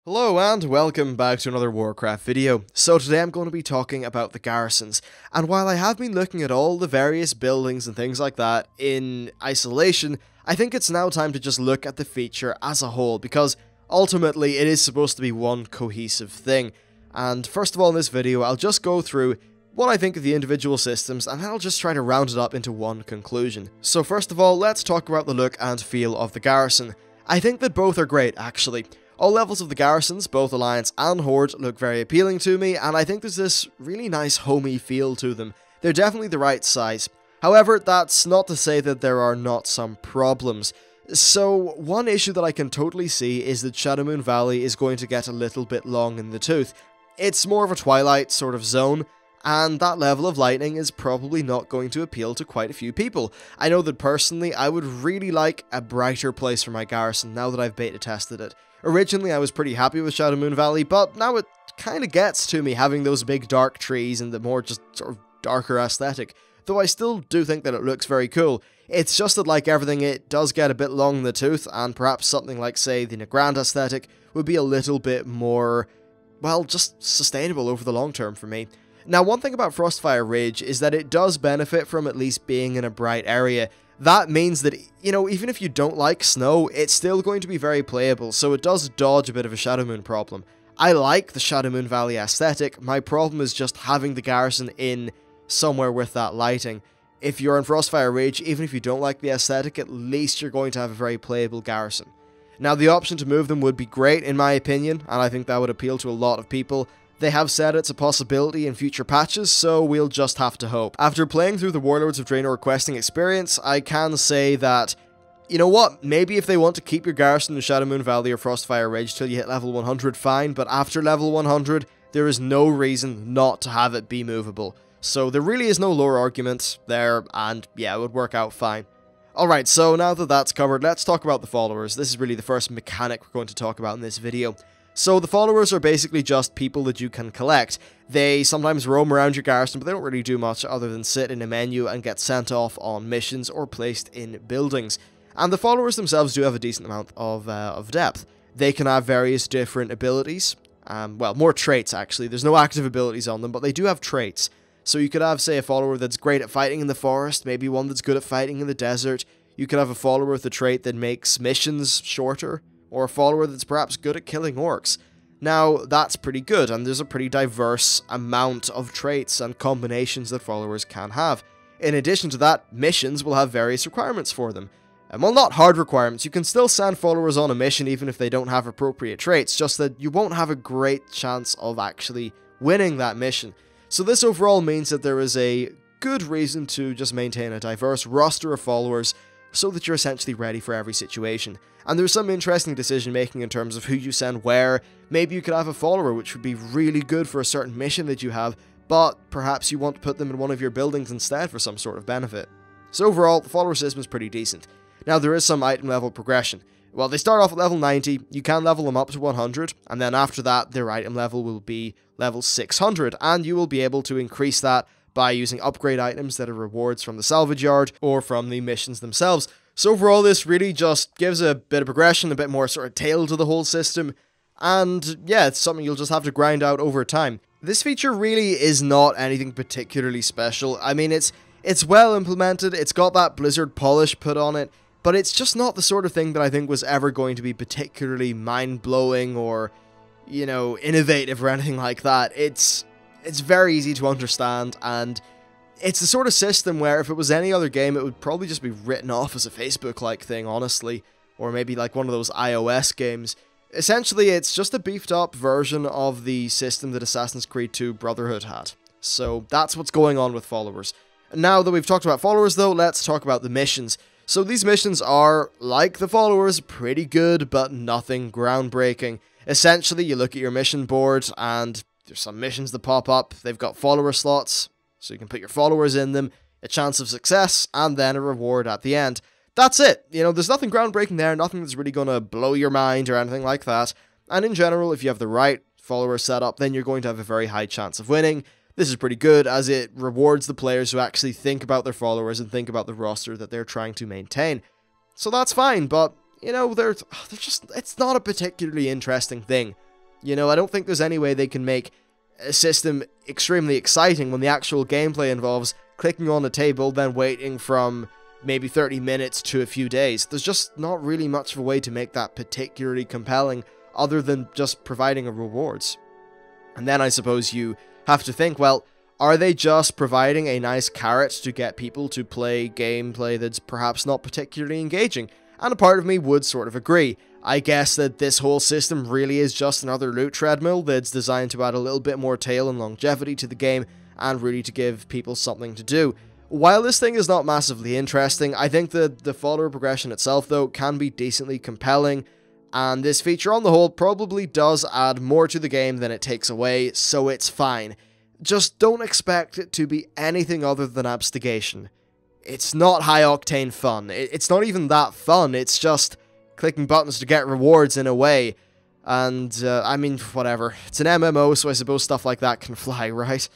Hello and welcome back to another Warcraft video. So today I'm going to be talking about the Garrisons, and while I have been looking at all the various buildings and things like that in isolation, I think it's now time to just look at the feature as a whole, because ultimately it is supposed to be one cohesive thing. And first of all in this video I'll just go through what I think of the individual systems, and then I'll just try to round it up into one conclusion. So first of all, let's talk about the look and feel of the Garrison. I think that both are great actually. All levels of the Garrisons, both Alliance and Horde, look very appealing to me, and I think there's this really nice homey feel to them. They're definitely the right size. However, that's not to say that there are not some problems. So, one issue that I can totally see is that Shadowmoon Valley is going to get a little bit long in the tooth. It's more of a Twilight sort of zone, and that level of lighting is probably not going to appeal to quite a few people. I know that personally, I would really like a brighter place for my Garrison now that I've beta tested it. Originally, I was pretty happy with Shadowmoon Valley, but now it kind of gets to me having those big dark trees and the more just sort of darker aesthetic, though I still do think that it looks very cool. It's just that like everything, it does get a bit long in the tooth, and perhaps something like, say, the Nagrand aesthetic would be a little bit more, well, just sustainable over the long term for me. Now, one thing about Frostfire Ridge is that it does benefit from at least being in a bright area. That means that, you know, even if you don't like snow, it's still going to be very playable, so it does dodge a bit of a Shadowmoon problem. I like the Shadowmoon Valley aesthetic, my problem is just having the Garrison in somewhere with that lighting. If you're in Frostfire Ridge, even if you don't like the aesthetic, at least you're going to have a very playable Garrison. Now, the option to move them would be great, in my opinion, and I think that would appeal to a lot of people. They have said it's a possibility in future patches, so we'll just have to hope. After playing through the Warlords of Draenor questing experience, I can say that, you know what, maybe if they want to keep your Garrison in Shadowmoon Valley or Frostfire Ridge till you hit level 100, fine, but after level 100, there is no reason not to have it be movable. So there really is no lore argument there, and yeah, it would work out fine. Alright, so now that that's covered, let's talk about the followers. This is really the first mechanic we're going to talk about in this video. So the followers are basically just people that you can collect. They sometimes roam around your Garrison, but they don't really do much other than sit in a menu and get sent off on missions or placed in buildings. And the followers themselves do have a decent amount of depth. They can have various different abilities, well, more traits actually. There's no active abilities on them, but they do have traits. So you could have, say, a follower that's great at fighting in the forest, maybe one that's good at fighting in the desert. You could have a follower with a trait that makes missions shorter, or a follower that's perhaps good at killing orcs. Now, that's pretty good, and there's a pretty diverse amount of traits and combinations that followers can have. In addition to that, missions will have various requirements for them. And well, not hard requirements, you can still send followers on a mission even if they don't have appropriate traits, just that you won't have a great chance of actually winning that mission. So this overall means that there is a good reason to just maintain a diverse roster of followers so that you're essentially ready for every situation. And there's some interesting decision making in terms of who you send where. Maybe you could have a follower which would be really good for a certain mission that you have, but perhaps you want to put them in one of your buildings instead for some sort of benefit. So overall, the follower system is pretty decent. Now there is some item level progression. Well, they start off at level 90, you can level them up to 100, and then after that their item level will be level 600, and you will be able to increase that by using upgrade items that are rewards from the salvage yard or from the missions themselves. So overall, this really just gives a bit of progression, a bit more sort of tail to the whole system, and yeah, it's something you'll just have to grind out over time. This feature really is not anything particularly special. I mean, it's well implemented, it's got that Blizzard polish put on it, but it's just not the sort of thing that I think was ever going to be particularly mind-blowing or, you know, innovative or anything like that. It's very easy to understand, and it's the sort of system where if it was any other game, it would probably just be written off as a Facebook-like thing, honestly, or maybe like one of those iOS games. Essentially, it's just a beefed-up version of the system that Assassin's Creed 2 Brotherhood had. So that's what's going on with followers. Now that we've talked about followers, though, let's talk about the missions. So these missions are, like the followers, pretty good, but nothing groundbreaking. Essentially, you look at your mission board, and there's some missions that pop up. They've got follower slots, so you can put your followers in them, a chance of success, and then a reward at the end. That's it. You know, there's nothing groundbreaking there, nothing that's really going to blow your mind or anything like that. And in general, if you have the right follower setup, then you're going to have a very high chance of winning. This is pretty good, as it rewards the players who actually think about their followers and think about the roster that they're trying to maintain. So that's fine, but, you know, they're just, it's not a particularly interesting thing. You know, I don't think there's any way they can make a system extremely exciting when the actual gameplay involves clicking on a table, then waiting from maybe 30 minutes to a few days. There's just not really much of a way to make that particularly compelling other than just providing a rewards. And then I suppose you have to think, well, are they just providing a nice carrot to get people to play gameplay that's perhaps not particularly engaging? And a part of me would sort of agree. I guess that this whole system really is just another loot treadmill that's designed to add a little bit more tail and longevity to the game and really to give people something to do. While this thing is not massively interesting, I think that the follower progression itself, though, can be decently compelling, and this feature on the whole probably does add more to the game than it takes away, so it's fine. Just don't expect it to be anything other than abstigation. It's not high-octane fun. It's not even that fun, it's just clicking buttons to get rewards in a way. And, I mean, whatever. It's an MMO, so I suppose stuff like that can fly, right?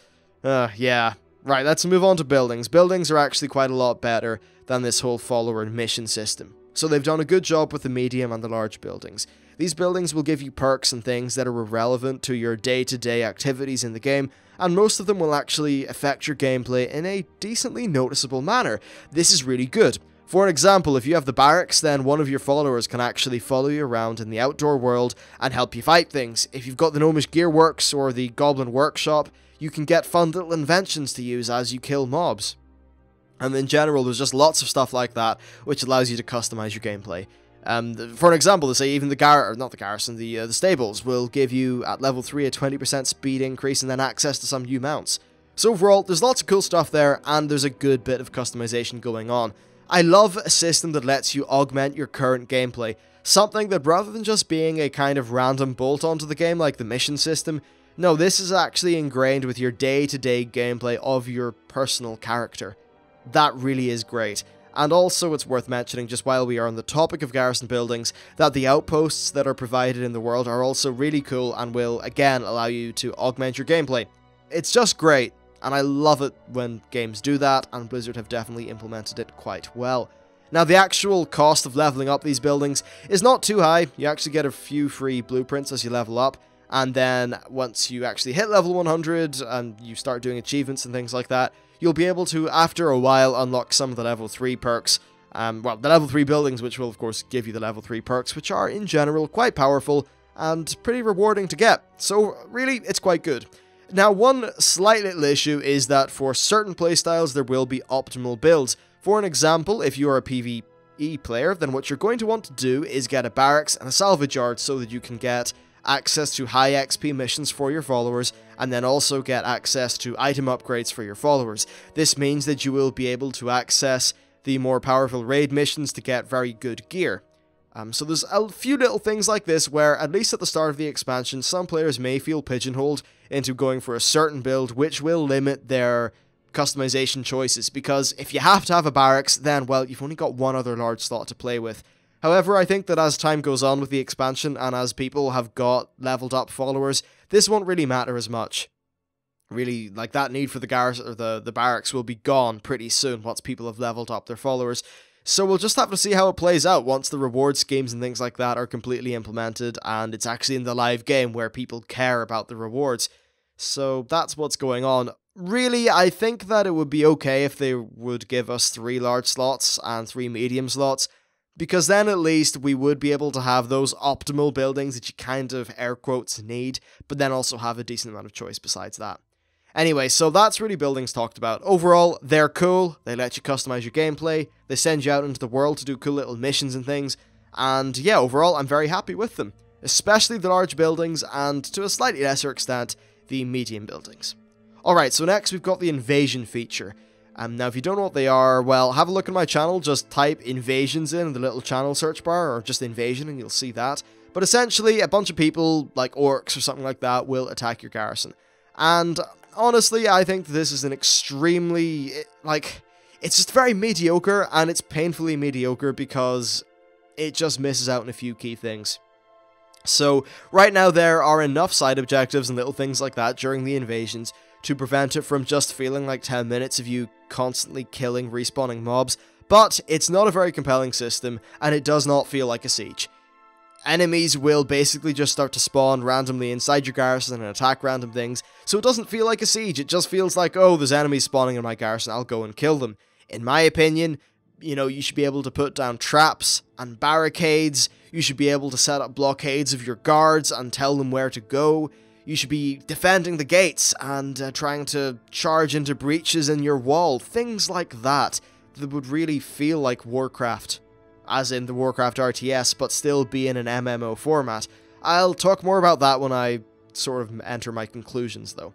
Yeah. Right, let's move on to buildings. Buildings are actually quite a lot better than this whole follower and mission system. So they've done a good job with the medium and the large buildings. These buildings will give you perks and things that are irrelevant to your day-to-day activities in the game, and most of them will actually affect your gameplay in a decently noticeable manner. This is really good. For example, if you have the barracks, then one of your followers can actually follow you around in the outdoor world and help you fight things. If you've got the Gnomish Gearworks or the Goblin Workshop, you can get fun little inventions to use as you kill mobs. And in general, there's just lots of stuff like that, which allows you to customize your gameplay. For an example, they say even the stables will give you, at level 3, a 20% speed increase and then access to some new mounts. So overall, there's lots of cool stuff there, and there's a good bit of customization going on. I love a system that lets you augment your current gameplay, something that rather than just being a kind of random bolt-on to the game like the mission system, no, this is actually ingrained with your day-to-day gameplay of your personal character. That really is great. And also, it's worth mentioning, just while we are on the topic of garrison buildings, that the outposts that are provided in the world are also really cool and will, again, allow you to augment your gameplay. It's just great, and I love it when games do that, and Blizzard have definitely implemented it quite well. Now, the actual cost of leveling up these buildings is not too high. You actually get a few free blueprints as you level up, and then once you actually hit level 100 and you start doing achievements and things like that, you'll be able to, after a while, unlock some of the level 3 perks. Well, the level 3 buildings, which will, of course, give you the level 3 perks, which are, in general, quite powerful and pretty rewarding to get. So, really, it's quite good. Now, one slight little issue is that for certain playstyles, there will be optimal builds. For an example, if you are a PvE player, then what you're going to want to do is get a barracks and a salvage yard so that you can get access to high XP missions for your followers, and then also get access to item upgrades for your followers. This means that you will be able to access the more powerful raid missions to get very good gear. So there's a few little things like this where, at least at the start of the expansion, some players may feel pigeonholed into going for a certain build, which will limit their customization choices, because if you have to have a barracks, then, well, you've only got one other large slot to play with. However, I think that as time goes on with the expansion, and as people have got leveled up followers, this won't really matter as much. Really, like, that need for the garrison or the barracks will be gone pretty soon once people have leveled up their followers. So we'll just have to see how it plays out once the reward schemes and things like that are completely implemented, and it's actually in the live game where people care about the rewards. So that's what's going on. Really, I think that it would be okay if they would give us 3 large slots and 3 medium slots, because then at least we would be able to have those optimal buildings that you kind of, air quotes, need, but then also have a decent amount of choice besides that. Anyway, so that's really buildings talked about. Overall, they're cool, they let you customize your gameplay, they send you out into the world to do cool little missions and things, and yeah, overall, I'm very happy with them. Especially the large buildings, and to a slightly lesser extent, the medium buildings. Alright, so next we've got the invasion feature. Now, if you don't know what they are, well, have a look at my channel, just type invasions in the little channel search bar, or just invasion, and you'll see that. But essentially, a bunch of people, like orcs or something like that, will attack your garrison. And honestly, I think this is an extremely, it's just very mediocre, and it's painfully mediocre because it just misses out on a few key things. So, right now there are enough side objectives and little things like that during the invasions to prevent it from just feeling like 10 minutes of you constantly killing, respawning mobs, but it's not a very compelling system, and it does not feel like a siege. enemies will basically just start to spawn randomly inside your garrison and attack random things, so it doesn't feel like a siege, it just feels like, oh, there's enemies spawning in my garrison, I'll go and kill them. In my opinion, you know, you should be able to put down traps and barricades, you should be able to set up blockades of your guards and tell them where to go, you should be defending the gates and trying to charge into breaches in your wall, things like that would really feel like Warcraft. As in the Warcraft RTS, but still be in an MMO format. I'll talk more about that when I sort of enter my conclusions, though.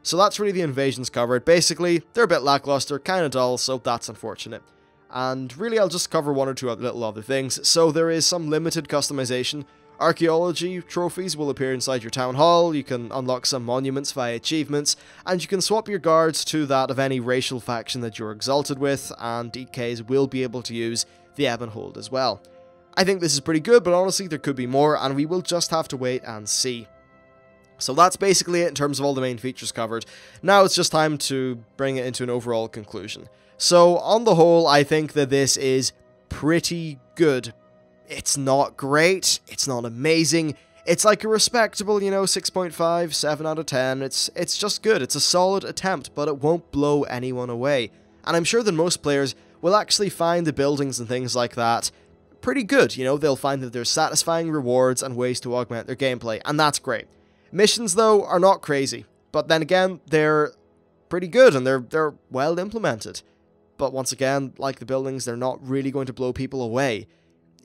So that's really the invasions covered. Basically, they're a bit lackluster, kind of dull, so that's unfortunate. And really, I'll just cover one or two little other things. So there is some limited customization. Archaeology trophies will appear inside your town hall, you can unlock some monuments via achievements, and you can swap your guards to that of any racial faction that you're exalted with, and DKs will be able to use the ebb and hold as well. I think this is pretty good, but honestly there could be more, and we will just have to wait and see. So that's basically it in terms of all the main features covered. Now it's just time to bring it into an overall conclusion. So on the whole, I think that this is pretty good. It's not great, it's not amazing, it's like a respectable, you know, 6.5, 7 out of 10, it's just good, it's a solid attempt, but it won't blow anyone away. And I'm sure that most players will actually find the buildings and things like that pretty good, you know, they'll find that there's satisfying rewards and ways to augment their gameplay, and that's great. Missions, though, are not crazy, but then again, they're pretty good and they're well implemented. But once again, like the buildings, they're not really going to blow people away.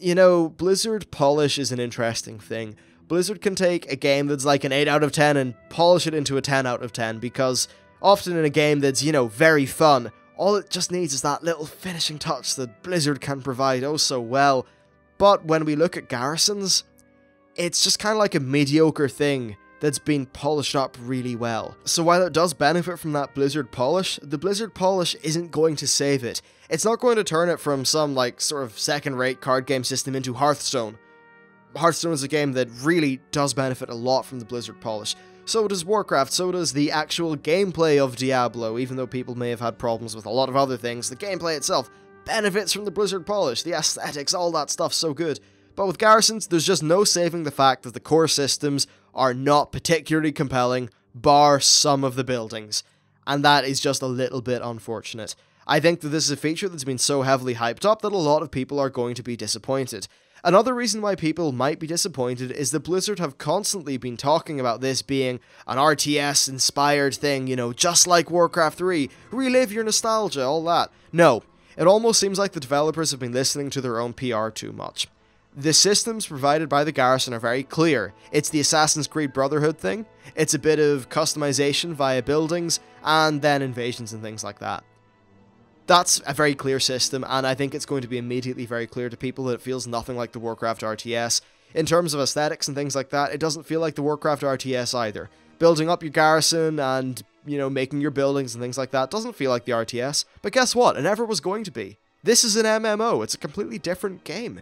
You know, Blizzard polish is an interesting thing. Blizzard can take a game that's like an 8 out of 10 and polish it into a 10 out of 10, because often in a game that's, you know, very fun, all it just needs is that little finishing touch that Blizzard can provide oh so well. But when we look at Garrisons, it's just kind of like a mediocre thing that's been polished up really well. So while it does benefit from that Blizzard polish, the Blizzard polish isn't going to save it. It's not going to turn it from some, like, sort of second-rate card game system into Hearthstone. Hearthstone is a game that really does benefit a lot from the Blizzard polish. So does Warcraft, so does the actual gameplay of Diablo, even though people may have had problems with a lot of other things. The gameplay itself benefits from the Blizzard polish, the aesthetics, all that stuff's so good. But with Garrisons, there's just no saving the fact that the core systems are not particularly compelling, bar some of the buildings. And that is just a little bit unfortunate. I think that this is a feature that's been so heavily hyped up that a lot of people are going to be disappointed. Another reason why people might be disappointed is that Blizzard have constantly been talking about this being an RTS-inspired thing, you know, just like Warcraft 3, relive your nostalgia, all that. No, it almost seems like the developers have been listening to their own PR too much. The systems provided by the Garrison are very clear. It's the Assassin's Creed Brotherhood thing, it's a bit of customization via buildings, and then invasions and things like that. That's a very clear system, and I think it's going to be immediately very clear to people that it feels nothing like the Warcraft RTS. In terms of aesthetics and things like that, it doesn't feel like the Warcraft RTS either. Building up your garrison and, you know, making your buildings and things like that doesn't feel like the RTS, but guess what? It never was going to be. This is an MMO, it's a completely different game.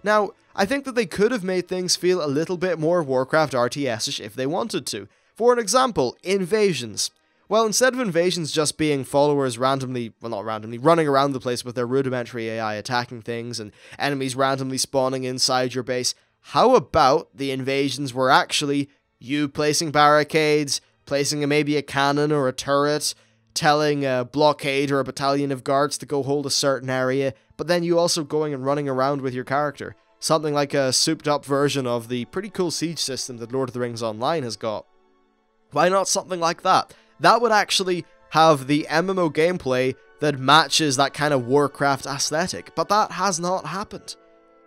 Now, I think that they could have made things feel a little bit more Warcraft RTS-ish if they wanted to. For an example, invasions. Well, instead of invasions just being followers randomly, well not randomly, running around the place with their rudimentary AI attacking things and enemies randomly spawning inside your base, how about the invasions were actually you placing barricades, placing maybe a cannon or a turret, telling a blockade or a battalion of guards to go hold a certain area, but then you also going and running around with your character. Something like a souped up version of the pretty cool siege system that Lord of the Rings Online has got. Why not something like that? That would actually have the MMO gameplay that matches that kind of Warcraft aesthetic, but that has not happened.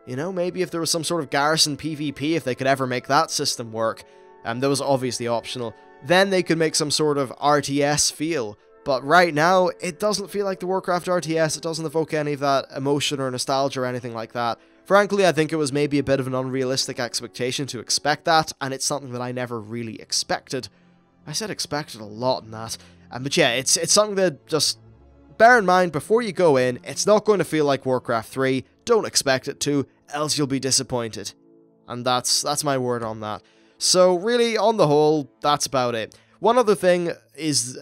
You know, maybe if there was some sort of Garrison PvP, if they could ever make that system work, that was obviously optional, then they could make some sort of RTS feel. But right now, it doesn't feel like the Warcraft RTS, it doesn't evoke any of that emotion or nostalgia or anything like that. Frankly, I think it was maybe a bit of an unrealistic expectation to expect that, and it's something that I never really expected. I said expected a lot in that. But yeah, it's something that just bear in mind before you go in, it's not going to feel like Warcraft 3, don't expect it to, else you'll be disappointed. And that's my word on that. So really, on the whole, that's about it. One other thing is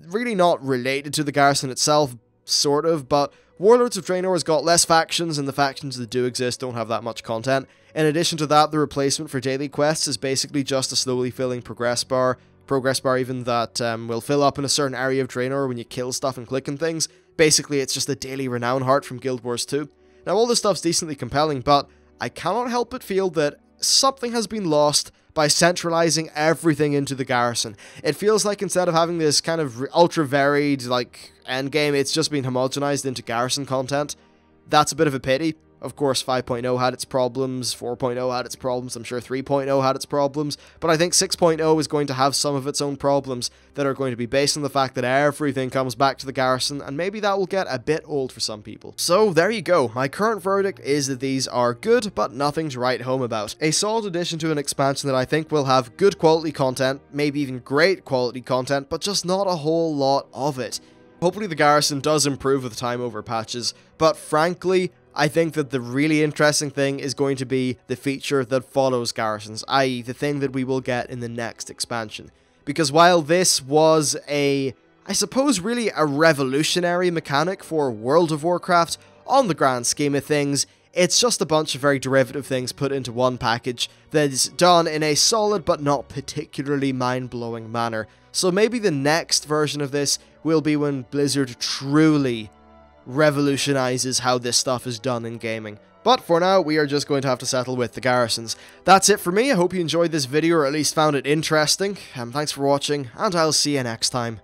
really not related to the Garrison itself, sort of, but Warlords of Draenor has got less factions, and the factions that do exist don't have that much content. In addition to that, the replacement for daily quests is basically just a slowly filling progress bar even that will fill up in a certain area of Draenor when you kill stuff and click and things. Basically, it's just a daily renown heart from Guild Wars 2. Now, all this stuff's decently compelling, but I cannot help but feel that something has been lost by centralizing everything into the Garrison. It feels like instead of having this kind of ultra varied, like, endgame, it's just been homogenized into Garrison content. That's a bit of a pity. Of course, 5.0 had its problems, 4.0 had its problems, I'm sure 3.0 had its problems, but I think 6.0 is going to have some of its own problems that are going to be based on the fact that everything comes back to the Garrison, and maybe that will get a bit old for some people. So there you go, my current verdict is that these are good, but nothing to write home about. A solid addition to an expansion that I think will have good quality content, maybe even great quality content, but just not a whole lot of it. Hopefully the Garrison does improve with time over patches, but frankly, I think that the really interesting thing is going to be the feature that follows Garrisons, i.e. the thing that we will get in the next expansion. Because while this was I suppose really a revolutionary mechanic for World of Warcraft, on the grand scheme of things, it's just a bunch of very derivative things put into one package that is done in a solid but not particularly mind-blowing manner. So maybe the next version of this will be when Blizzard truly revolutionizes how this stuff is done in gaming. But for now, we are just going to have to settle with the Garrisons. That's it for me. I hope you enjoyed this video, or at least found it interesting. Thanks for watching, and I'll see you next time.